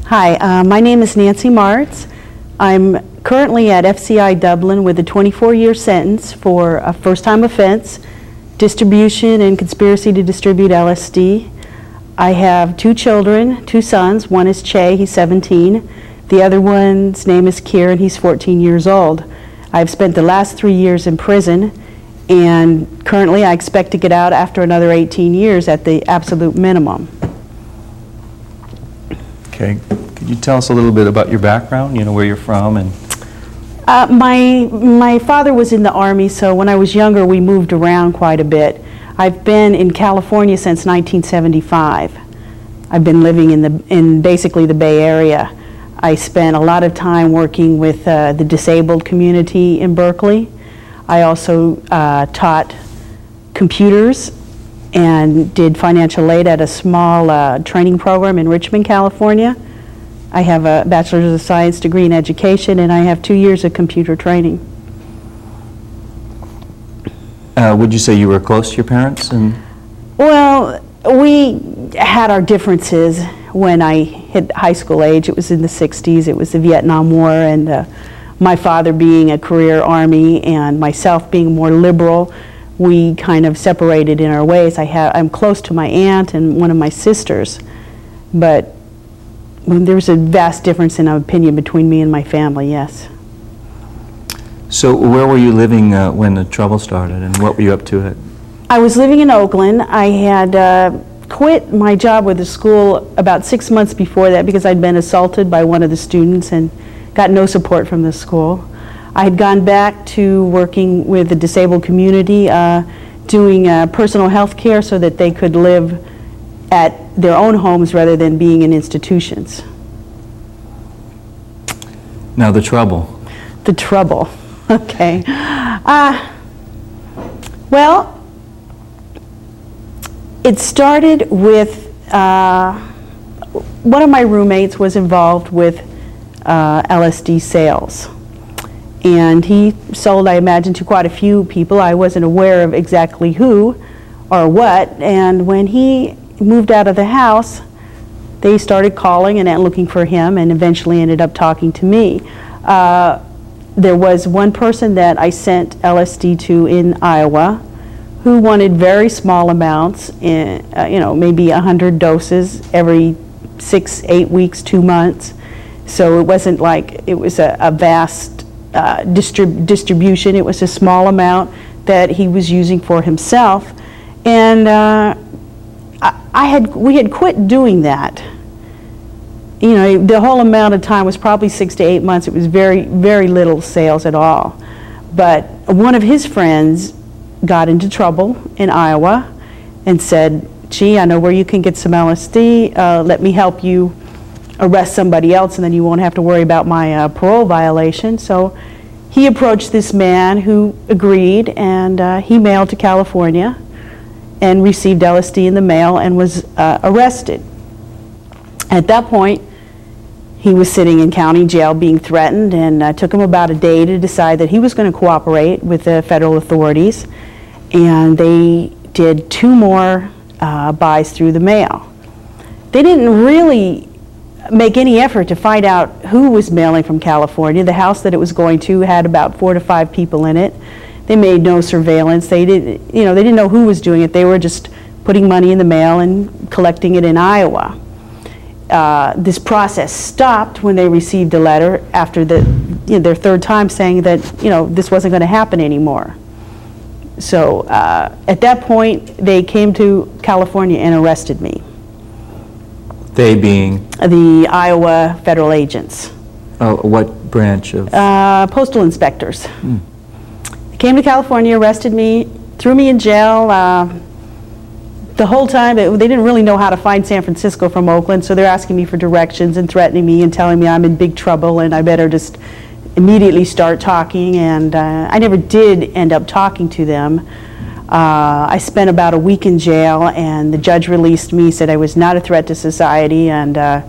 Hi, my name is Nancy Martz. I'm currently at FCI Dublin with a 24-year sentence for a first-time offense, distribution and conspiracy to distribute LSD. I have two children, two sons. One is Che, he's 17. The other one's name is Kieran, he's 14 years old. I've spent the last 3 years in prison, and currently I expect to get out after another 18 years at the absolute minimum. Okay. Could you tell us a little bit about your background, where you're from? And my father was in the Army, so when I was younger we moved around quite a bit. I've been in California since 1975. I've been living in basically the Bay Area. I spent a lot of time working with the disabled community in Berkeley. I also taught computers and did financial aid at a small training program in Richmond, California. I have a Bachelor's of Science degree in education, and I have 2 years of computer training. would you say you were close to your parents? Well, we had our differences when I hit high school age. It was in the 60s. It was the Vietnam War, and my father being a career Army and myself being more liberal, we kind of separated in our ways. I'm close to my aunt and one of my sisters, but there's a vast difference in opinion between me and my family, yes. So where were you living when the trouble started, and what were you up to? I was living in Oakland. I had quit my job with the school about 6 months before that because I'd been assaulted by one of the students and got no support from the school. I had gone back to working with the disabled community, doing personal health care so that they could live at their own homes rather than being in institutions. Now the trouble. The trouble, okay. Well, it started with, one of my roommates was involved with LSD sales. And he sold, I imagine, to quite a few people. I wasn't aware of exactly who or what. And when he moved out of the house, they started calling and looking for him, and eventually ended up talking to me. There was one person that I sent LSD to in Iowa who wanted very small amounts, maybe 100 doses every 6-8 weeks, 2 months. So it wasn't like it was a vast distribution. It was a small amount that he was using for himself, and we had quit doing that. The whole amount of time was probably 6 to 8 months. It was very, very little sales at all. But one of his friends got into trouble in Iowa and said, "Gee, I know where you can get some LSD. Let me help you arrest somebody else, and then you won't have to worry about my parole violation." So he approached this man who agreed, and he mailed to California and received LSD in the mail and was arrested. At that point, he was sitting in county jail being threatened, and it took him about a day to decide that he was going to cooperate with the federal authorities, and they did 2 more buys through the mail. They didn't really make any effort to find out who was mailing from California. The house that it was going to had about 4 to 5 people in it. They made no surveillance. They didn't know who was doing it. They were just putting money in the mail and collecting it in Iowa. This process stopped when they received a letter after their 3rd time saying that this wasn't going to happen anymore. So at that point, they came to California and arrested me. They being? The Iowa federal agents. Oh, what branch of? Postal inspectors. They came to California, arrested me, threw me in jail. The whole time, they didn't really know how to find San Francisco from Oakland, so they're asking me for directions and threatening me and telling me I'm in big trouble and I better just immediately start talking, and I never did end up talking to them. I spent about a week in jail, and the judge released me, said I was not a threat to society, and I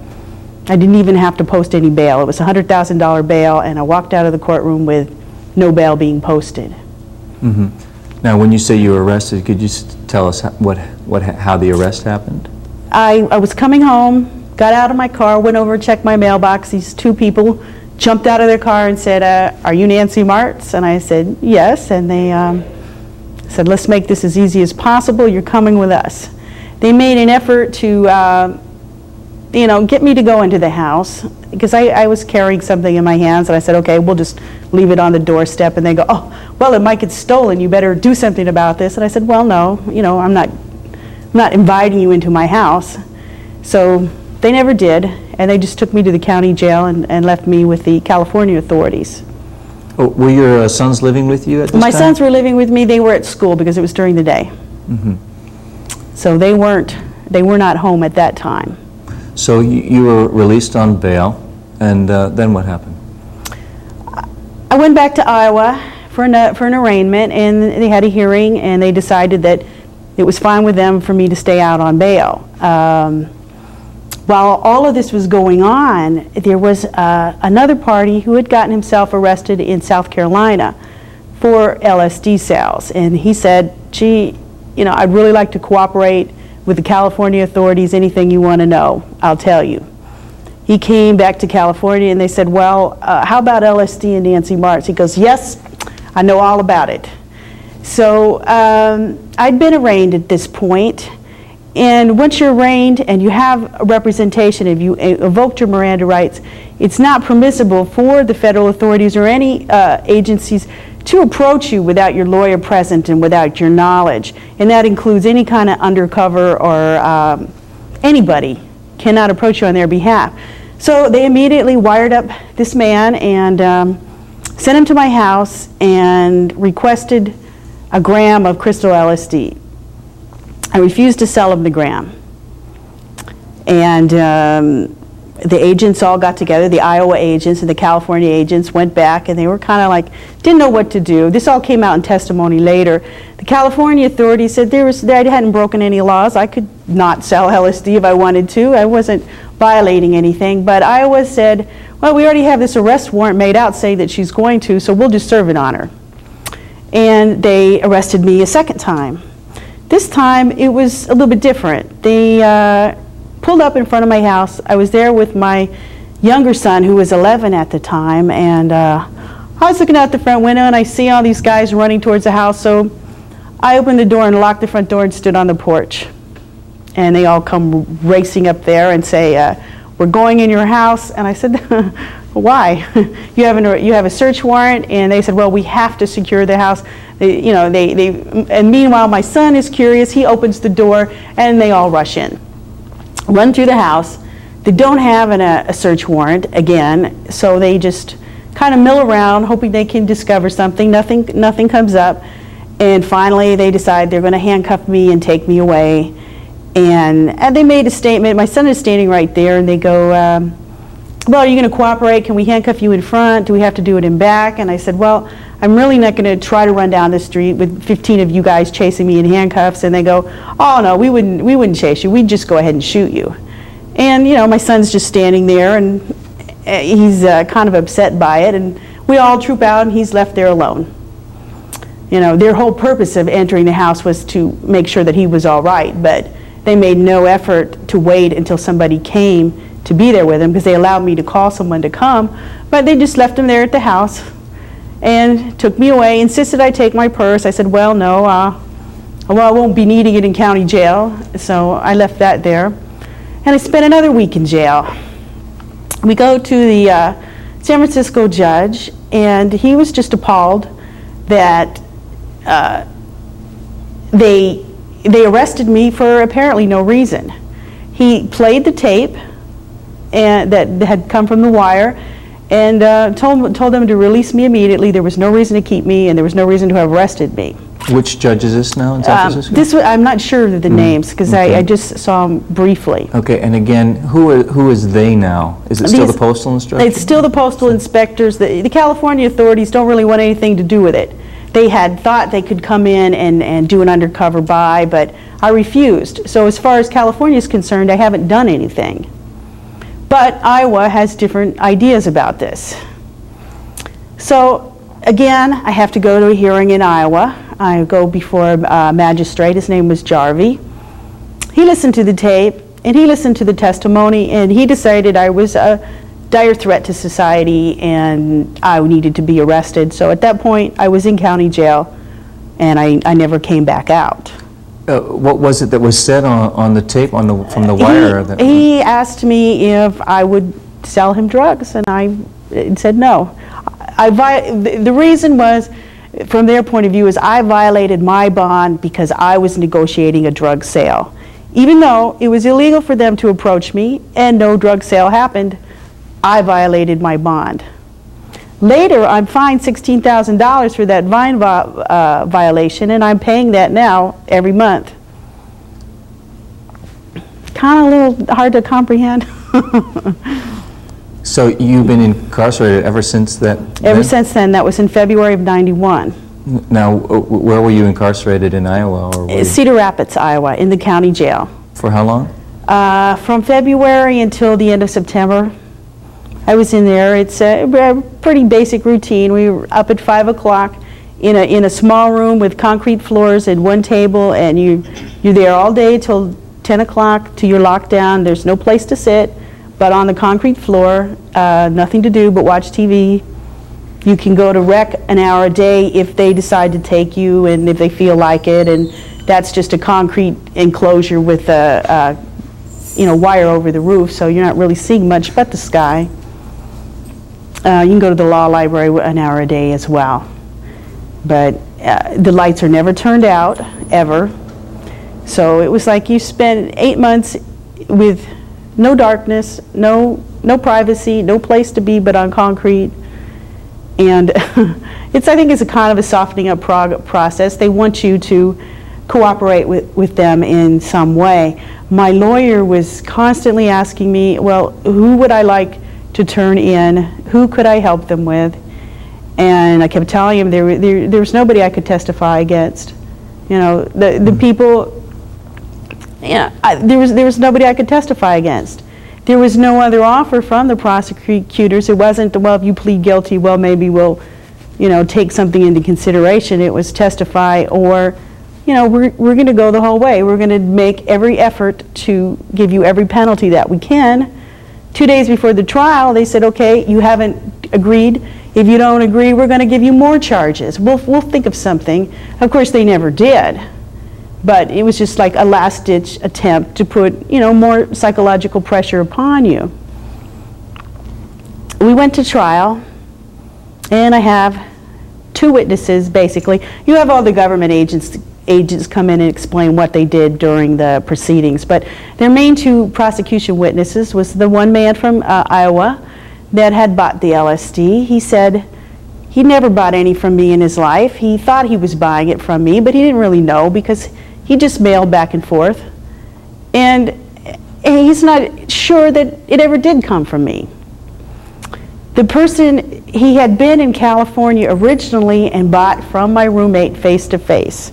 didn't even have to post any bail. It was a $100,000 bail, and I walked out of the courtroom with no bail being posted. Mm-hmm. Now, when you say you were arrested, could you tell us how the arrest happened? I was coming home, got out of my car, went over and checked my mailbox. These two people jumped out of their car and said, are you Nancy Martz? And I said, yes. And they said, let's make this as easy as possible. You're coming with us. They made an effort to get me to go into the house, because I was carrying something in my hands, and I said, okay, we'll just leave it on the doorstep. And they go, oh, well, it might get stolen. You better do something about this. And I said, well, no, I'm not inviting you into my house. So they never did, and they just took me to the county jail and left me with the California authorities. Oh, were your sons living with you at this time? My sons were living with me. They were at school because it was during the day. Mm-hmm. So they were not home at that time. So you were released on bail, and then what happened? I went back to Iowa for an arraignment, and they had a hearing, and they decided that it was fine with them for me to stay out on bail. While all of this was going on, there was another party who had gotten himself arrested in South Carolina for LSD sales, and he said, gee, I'd really like to cooperate with the California authorities. Anything you want to know, I'll tell you. He came back to California, and they said, well, how about LSD and Nancy Martz? He goes, yes, I know all about it. So I'd been arraigned at this point, and once you're arraigned and you have a representation, if you invoked your Miranda rights, it's not permissible for the federal authorities or any agencies to approach you without your lawyer present and without your knowledge. And that includes any kind of undercover, or anybody cannot approach you on their behalf. So they immediately wired up this man and sent him to my house and requested a gram of crystal LSD. I refused to sell him the gram. And the agents all got together, the Iowa agents and the California agents went back, and they were kind of like, didn't know what to do. This all came out in testimony later. The California authorities said I hadn't broken any laws. I could not sell LSD if I wanted to. I wasn't violating anything. But Iowa said, well, we already have this arrest warrant made out saying that she's going to, so we'll just serve it on her. And they arrested me a second time. This time it was a little bit different. They pulled up in front of my house. I was there with my younger son, who was 11 at the time, and I was looking out the front window, and I see all these guys running towards the house, so I opened the door and locked the front door and stood on the porch. And they all come racing up there and say, we're going in your house. And I said, why? You have a search warrant? And they said, well, we have to secure the house. And meanwhile, my son is curious. He opens the door, and they all rush in. Run through the house. They don't have a search warrant again, so they just kind of mill around, hoping they can discover something. Nothing comes up, and finally they decide they're going to handcuff me and take me away. And they made a statement. My son is standing right there, and they go, well, are you going to cooperate? Can we handcuff you in front? Do we have to do it in back? And I said, well, I'm really not going to try to run down the street with 15 of you guys chasing me in handcuffs. And they go, oh no, we wouldn't chase you. We'd just go ahead and shoot you. And my son's just standing there, and he's kind of upset by it. And we all troop out, and he's left there alone. Their whole purpose of entering the house was to make sure that he was all right, but they made no effort to wait until somebody came to be there with him, because they allowed me to call someone to come, but they just left him there at the house and took me away, insisted I take my purse. I said, well, no, I won't be needing it in county jail, so I left that there. And I spent another week in jail. We go to the San Francisco judge, and he was just appalled that they arrested me for apparently no reason. He played the tape that had come from the wire, and told them to release me immediately. There was no reason to keep me, and there was no reason to have arrested me. Which judge is this now in San Francisco? I'm not sure of the names, because okay. I just saw them briefly. Okay, and again, who is they now? Is it still the postal inspector? It's still the postal inspectors. The California authorities don't really want anything to do with it. They had thought they could come in and do an undercover buy, but I refused. So as far as California is concerned, I haven't done anything. But Iowa has different ideas about this. So again, I have to go to a hearing in Iowa. I go before a magistrate. His name was Jarvie. He listened to the tape, And he listened to the testimony, and he decided I was a dire threat to society and I needed to be arrested. So at that point, I was in county jail, and I never came back out. What was it that was said on the tape, from the wire? He asked me if I would sell him drugs, and I said no. The reason was, from their point of view, is I violated my bond because I was negotiating a drug sale. Even though it was illegal for them to approach me and no drug sale happened, I violated my bond. Later, I'm fined $16,000 for that violation, and I'm paying that now every month. Kind of a little hard to comprehend. So you've been incarcerated ever since that? Ever since then. That was in February of '91. Now, where were you incarcerated in Iowa? Or Cedar Rapids, Iowa, in the county jail. For how long? From February until the end of September. I was in there. It's a pretty basic routine. We were up at 5 o'clock in a small room with concrete floors and one table, and you're there all day till 10 o'clock till you're locked down. There's no place to sit but on the concrete floor, nothing to do but watch TV. You can go to rec an hour a day if they decide to take you and if they feel like it, and that's just a concrete enclosure with a wire over the roof, so you're not really seeing much but the sky. You can go to the law library an hour a day as well. But the lights are never turned out, ever. So it was like you spent 8 months with no darkness, no privacy, no place to be but on concrete. And I think it's a kind of a softening up process. They want you to cooperate with them in some way. My lawyer was constantly asking me, well, who would I like to turn in? Who could I help them with? And I kept telling him there was nobody I could testify against. The people, there was nobody I could testify against. There was no other offer from the prosecutors. It wasn't, well, if you plead guilty, well, maybe we'll, take something into consideration. It was testify or, we're going to go the whole way. We're going to make every effort to give you every penalty that we can. 2 days before the trial, they said, okay, you haven't agreed. If you don't agree, we're going to give you more charges. We'll think of something. Of course, they never did. But it was just like a last-ditch attempt to put, more psychological pressure upon you. We went to trial, and I have 2 witnesses, basically. You have all the government agents come in and explain what they did during the proceedings. But their main 2 prosecution witnesses was the one man from Iowa that had bought the LSD. He said he never bought any from me in his life. He thought he was buying it from me, but he didn't really know because he just mailed back and forth. And he's not sure that it ever did come from me. The person, he had been in California originally and bought from my roommate face to face.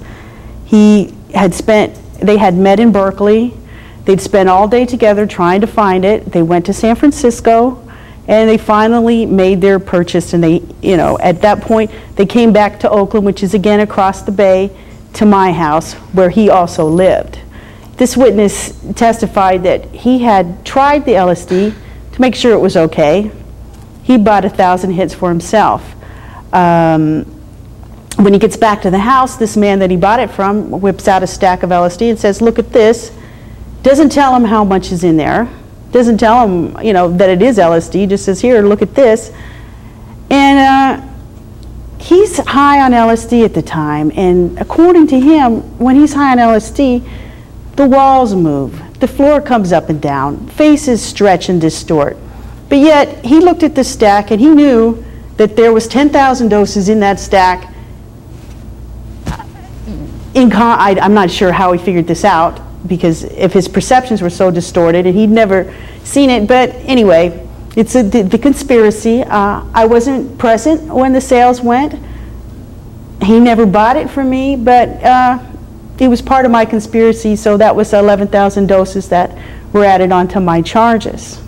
They had met in Berkeley. They'd spent all day together trying to find it. They went to San Francisco, and they finally made their purchase. And they, at that point, they came back to Oakland, which is again across the bay, to my house, where he also lived. This witness testified that he had tried the LSD to make sure it was okay. He bought 1,000 hits for himself. When he gets back to the house, this man that he bought it from whips out a stack of LSD and says, look at this. Doesn't tell him how much is in there. Doesn't tell him, that it is LSD. Just says, here, look at this. And he's high on LSD at the time. And according to him, when he's high on LSD, the walls move. The floor comes up and down. Faces stretch and distort. But yet, he looked at the stack and he knew that there was 10,000 doses in that stack. I'm not sure how he figured this out, because if his perceptions were so distorted and he'd never seen it. But anyway, it's the conspiracy. I wasn't present when the sales went. He never bought it from me, but it was part of my conspiracy, so that was 11,000 doses that were added onto my charges.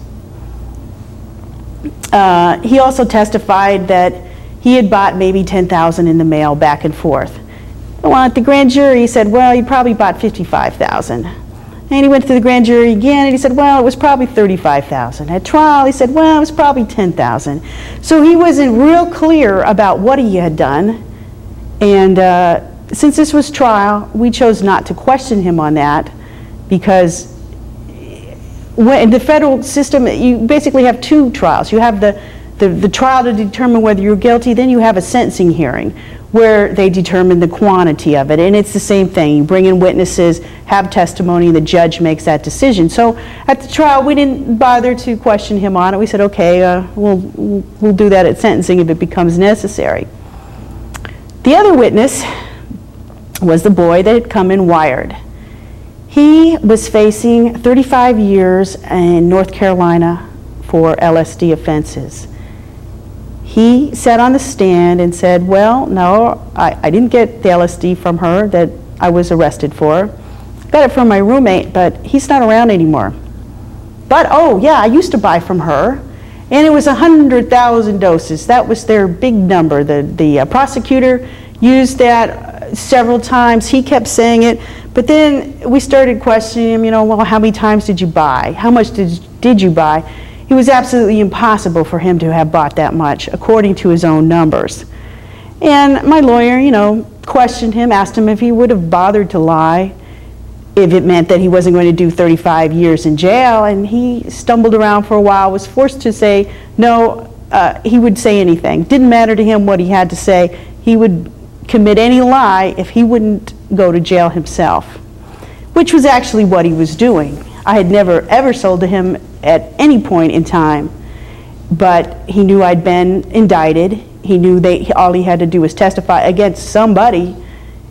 He also testified that he had bought maybe 10,000 in the mail back and forth. Well, at the grand jury, he said, well, he probably bought 55,000. And he went to the grand jury again, and he said, well, it was probably $35,000. At trial, he said, well, it was probably $10,000. So he wasn't real clear about what he had done. And since this was trial, we chose not to question him on that, because in the federal system, you basically have two trials. You have the trial to determine whether you're guilty, then you have a sentencing hearing where they determine the quantity of it. And it's the same thing. You bring in witnesses, have testimony, and the judge makes that decision. So at the trial, we didn't bother to question him on it. We said, okay, we'll do that at sentencing if it becomes necessary. The other witness was the boy that had come in wired. He was facing 35 years in North Carolina for LSD offenses. He sat on the stand and said, well, no, I didn't get the LSD from her that I was arrested for. Got it from my roommate, but he's not around anymore. But, oh, yeah, I used to buy from her, and it was 100,000 doses. That was their big number. The prosecutor used that several times. He kept saying it. But then we started questioning him, well, how many times did you buy? How much did you buy? It was absolutely impossible for him to have bought that much, according to his own numbers. And my lawyer, questioned him, asked him if he would have bothered to lie if it meant that he wasn't going to do 35 years in jail. And he stumbled around for a while, was forced to say no. He would say anything. Didn't matter to him what he had to say. He would commit any lie if he wouldn't go to jail himself, which was actually what he was doing. I had never ever sold to him at any point in time, but he knew I'd been indicted. He knew all he had to do was testify against somebody,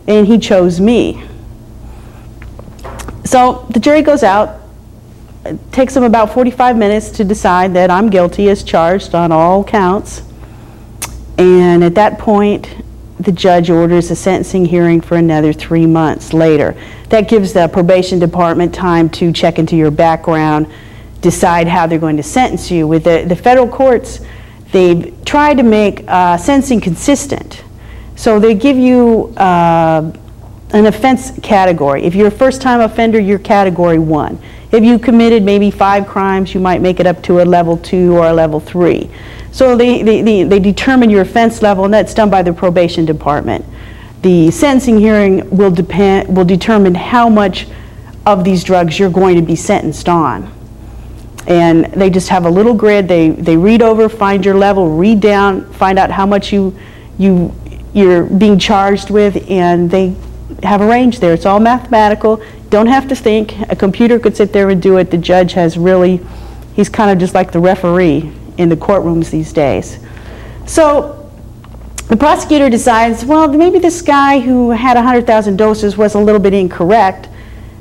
and he chose me. So the jury goes out. It takes them about 45 minutes to decide that I'm guilty as charged on all counts. And at that point, the judge orders a sentencing hearing for another 3 months later. That gives the probation department time to check into your background, decide how they're going to sentence you. With the federal courts, they've tried to make sentencing consistent. So they give you an offense category. If you're a first-time offender, you're category 1. If you committed maybe 5 crimes, you might make it up to a level 2 or a level 3. So they determine your offense level, and that's done by the probation department. The sentencing hearing will determine how much of these drugs you're going to be sentenced on. And they just have a little grid. They read over, find your level, read down, find out how much you're being charged with, and they have a range there. It's all mathematical. Don't have to think. A computer could sit there and do it. The judge he's kind of just like the referee in the courtrooms these days. So the prosecutor decides, well, maybe this guy who had 100,000 doses was a little bit incorrect.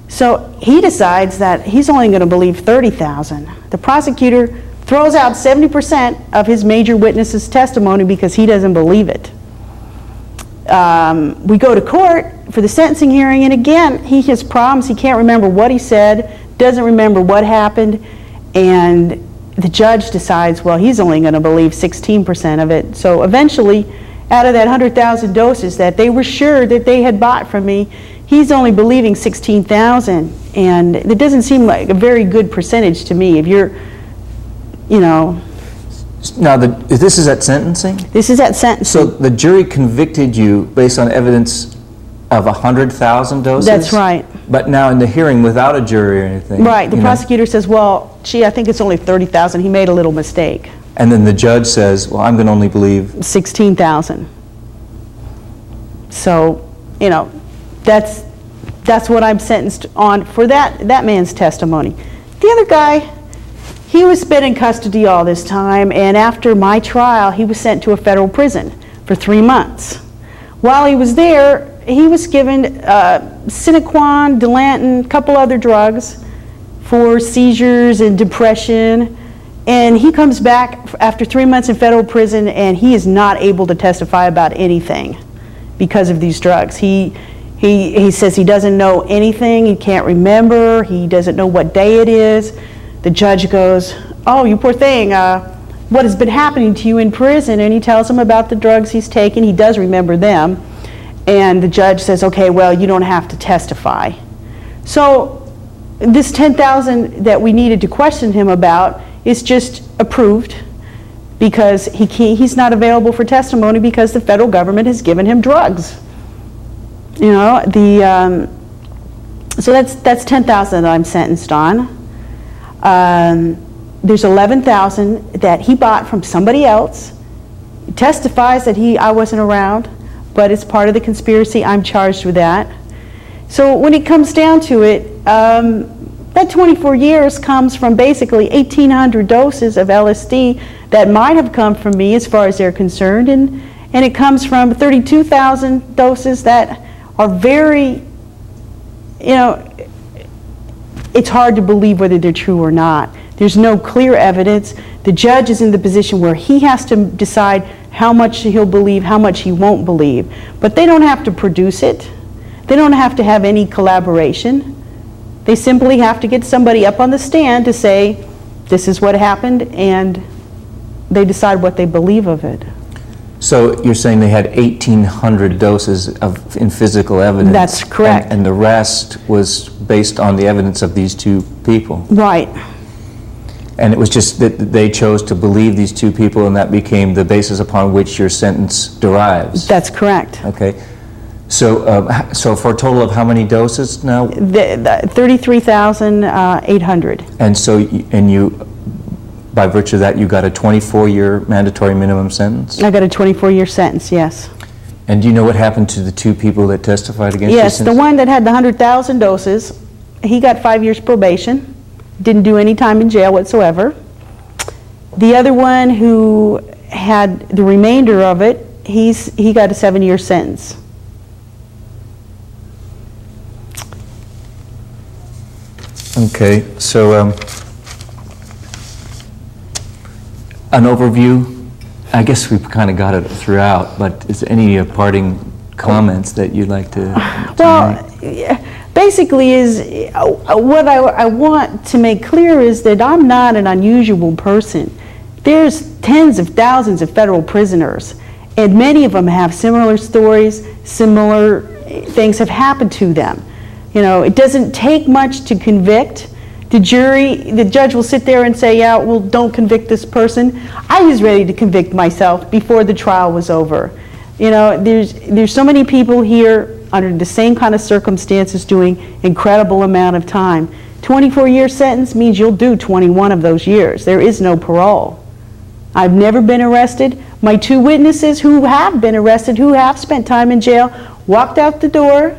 So he decides that he's only going to believe 30,000. The prosecutor throws out 70% of his major witness's testimony because he doesn't believe it. We go to court for the sentencing hearing, and again, he has problems. He can't remember what he said, doesn't remember what happened, and the judge decides, well, he's only going to believe 16% of it. So eventually, out of that 100,000 doses that they were sure that they had bought from me, he's only believing 16,000. And it doesn't seem like a very good percentage to me. If you're, Now, this is at sentencing? This is at sentencing. So the jury convicted you based on evidence of 100,000 doses? That's right. But now in the hearing, without a jury or anything? Right. The prosecutor says, well, gee, I think it's only 30,000. He made a little mistake. And then the judge says, well, I'm going to only believe 16,000. So, that's what I'm sentenced on for that man's testimony. The other guy, he was been in custody all this time, and after my trial, he was sent to a federal prison for 3 months. While he was there, he was given Sinequan, Dilantin, a couple other drugs for seizures and depression. And he comes back after 3 months in federal prison, and he is not able to testify about anything because of these drugs. He says he doesn't know anything, he can't remember, he doesn't know what day it is. The judge goes, oh, you poor thing, what has been happening to you in prison? And he tells him about the drugs he's taken. He does remember them. And the judge says, okay, well, you don't have to testify. So this 10,000 that we needed to question him about is just approved because he's not available for testimony because the federal government has given him drugs. You know, so that's 10,000 that I'm sentenced on. There's 11,000 that he bought from somebody else. He testifies that I wasn't around, but it's part of the conspiracy. I'm charged with that. So when it comes down to it, that 24 years comes from basically 1,800 doses of LSD that might have come from me as far as they're concerned, and it comes from 32,000 doses that are very, you know, it's hard to believe whether they're true or not. There's no clear evidence. The judge is in the position where he has to decide how much he'll believe, how much he won't believe. But they don't have to produce it. They don't have to have any collaboration. They simply have to get somebody up on the stand to say, this is what happened, and they decide what they believe of it. So you're saying they had 1,800 doses in physical evidence? That's correct. And the rest was based on the evidence of these two people? Right. And it was just that they chose to believe these two people, and that became the basis upon which your sentence derives? That's correct. Okay. So, so for a total of how many doses now? 33,800. And so, by virtue of that, you got a 24-year mandatory minimum sentence? I got a 24-year sentence, yes. And do you know what happened to the two people that testified against you? Yes, the one that had the 100,000 doses, he got 5 years probation, didn't do any time in jail whatsoever. The other one who had the remainder of it, he got a 7-year sentence. Okay, so an overview, I guess we've kind of got it throughout, but is there any parting comments that you'd like to Well, make? basically is, what I want to make clear is that I'm not an unusual person. There's tens of thousands of federal prisoners, and many of them have similar stories, similar things have happened to them. You know, it doesn't take much to convict. The judge will sit there and say, yeah, well, don't convict this person. I was ready to convict myself before the trial was over. You know, there's so many people here under the same kind of circumstances doing incredible amount of time. 24-year sentence means you'll do 21 of those years. There is no parole. I've never been arrested. My two witnesses who have been arrested, who have spent time in jail, walked out the door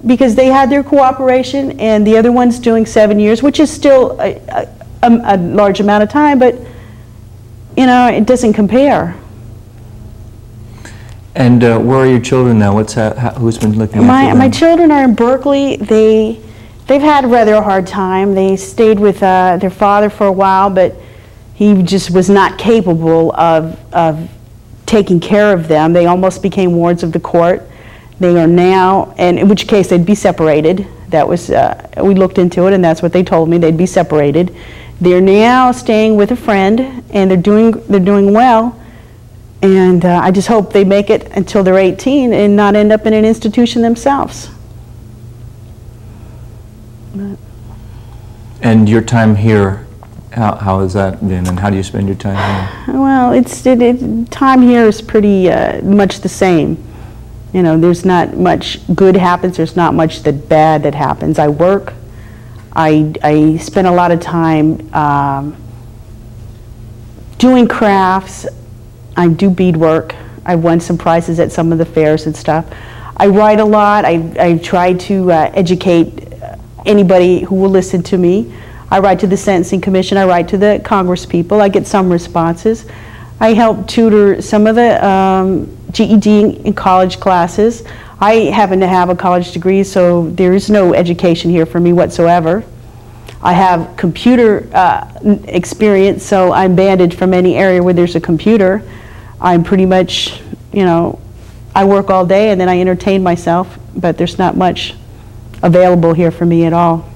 because they had their cooperation, and the other one's doing 7 years, which is still a large amount of time, but you know, it doesn't compare. And where are your children now? Who's been looking after them? My children are in Berkeley. They've had a rather hard time. They stayed with their father for a while, but he just was not capable of taking care of them. They almost became wards of the court. They are now, and in which case they'd be separated. That was, we looked into it, and that's what they told me, they'd be separated. They're now staying with a friend, and they're doing well. And I just hope they make it until they're 18 and not end up in an institution themselves. And your time here, how has that been, and how do you spend your time here? Well, time here is pretty much the same. You know, there's not much good happens, there's not much bad that happens. I work, I spend a lot of time doing crafts. I do beadwork. I've won some prizes at some of the fairs and stuff. I write a lot. I try to educate anybody who will listen to me. I write to the Sentencing Commission. I write to the Congress people. I get some responses. I help tutor some of the GED in college classes. I happen to have a college degree, so there is no education here for me whatsoever. I have computer experience, so I'm banded from any area where there's a computer. I'm pretty much, you know, I work all day and then I entertain myself, but there's not much available here for me at all.